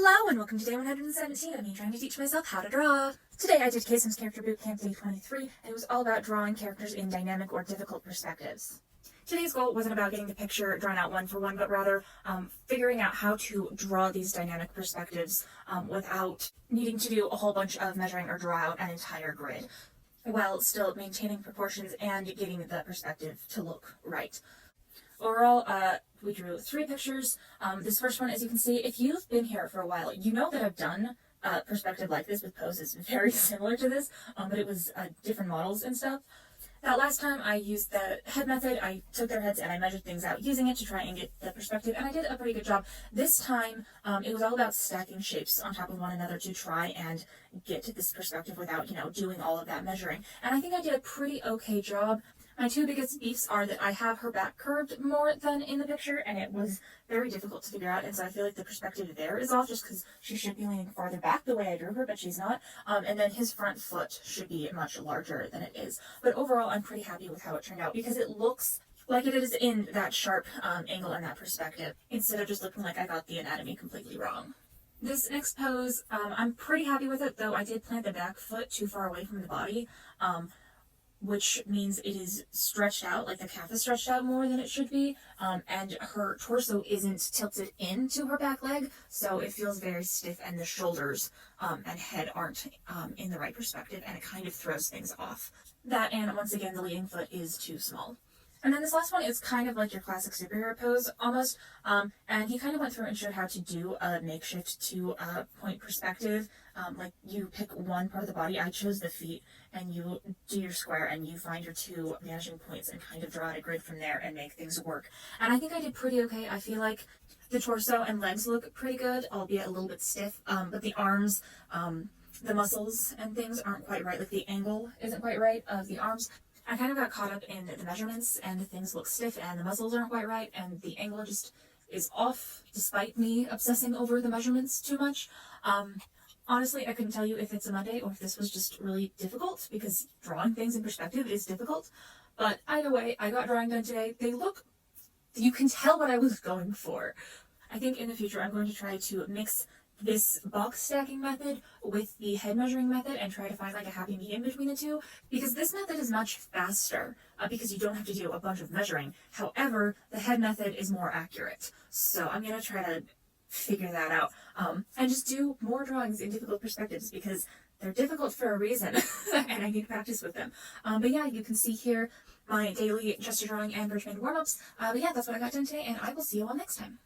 Hello and welcome to day 117 of me trying to teach myself how to draw. Today I did Kasem's Character Bootcamp Day 23, and it was all about drawing characters in dynamic or difficult perspectives. Today's goal wasn't about getting the picture drawn out one for one, but rather figuring out how to draw these dynamic perspectives without needing to do a whole bunch of measuring or draw out an entire grid, while still maintaining proportions and getting the perspective to look right. Overall, we drew 3 pictures. This first one, as you can see, if you've been here for a while, you know that I've done a perspective like this with poses very similar to this, but it was different models and stuff. That last time I used the head method. I took their heads and I measured things out using it to try and get the perspective, and I did a pretty good job. This time, it was all about stacking shapes on top of one another to try and get to this perspective without, doing all of that measuring. And I think I did a pretty okay job. My 2 biggest beefs are that I have her back curved more than in the picture, and it was very difficult to figure out, and so I feel like the perspective there is off just because she should be leaning farther back the way I drew her, but she's not. And then his front foot should be much larger than it is. But overall, I'm pretty happy with how it turned out because it looks like it is in that sharp angle and that perspective, instead of just looking like I got the anatomy completely wrong. This next pose, I'm pretty happy with it, though I did plant the back foot too far away from the body. Which means it is stretched out, like the calf is stretched out more than it should be, and her torso isn't tilted into her back leg, so it feels very stiff, and the shoulders and head aren't in the right perspective, and it kind of throws things off. That, and once again, the leading foot is too small. And then this last one is kind of like your classic superhero pose, almost, and he kind of went through and showed how to do a makeshift 2-point perspective. Like, you pick one part of the body. I chose the feet, and you do your square, and you find your 2 vanishing points and kind of draw out a grid from there and make things work. And I think I did pretty okay. I feel like the torso and legs look pretty good, albeit a little bit stiff, but the arms, the muscles and things aren't quite right. Like, the angle isn't quite right of the arms. I kind of got caught up in the measurements, and things look stiff, and the muscles aren't quite right, and the angle just is off, despite me obsessing over the measurements too much. Honestly, I couldn't tell you if it's a Monday or if this was just really difficult, because drawing things in perspective is difficult. But either way, I got drawing done today. You can tell what I was going for. I think in the future I'm going to try to mix this box stacking method with the head measuring method and try to find like a happy medium between the 2, because this method is much faster because you don't have to do a bunch of measuring. However, the head method is more accurate. So I'm going to try to figure that out and just do more drawings in difficult perspectives, because they're difficult for a reason and I need to practice with them. But yeah, you can see here my daily gesture drawing and Bridgman warm-ups. But yeah, that's what I got done today, and I will see you all next time.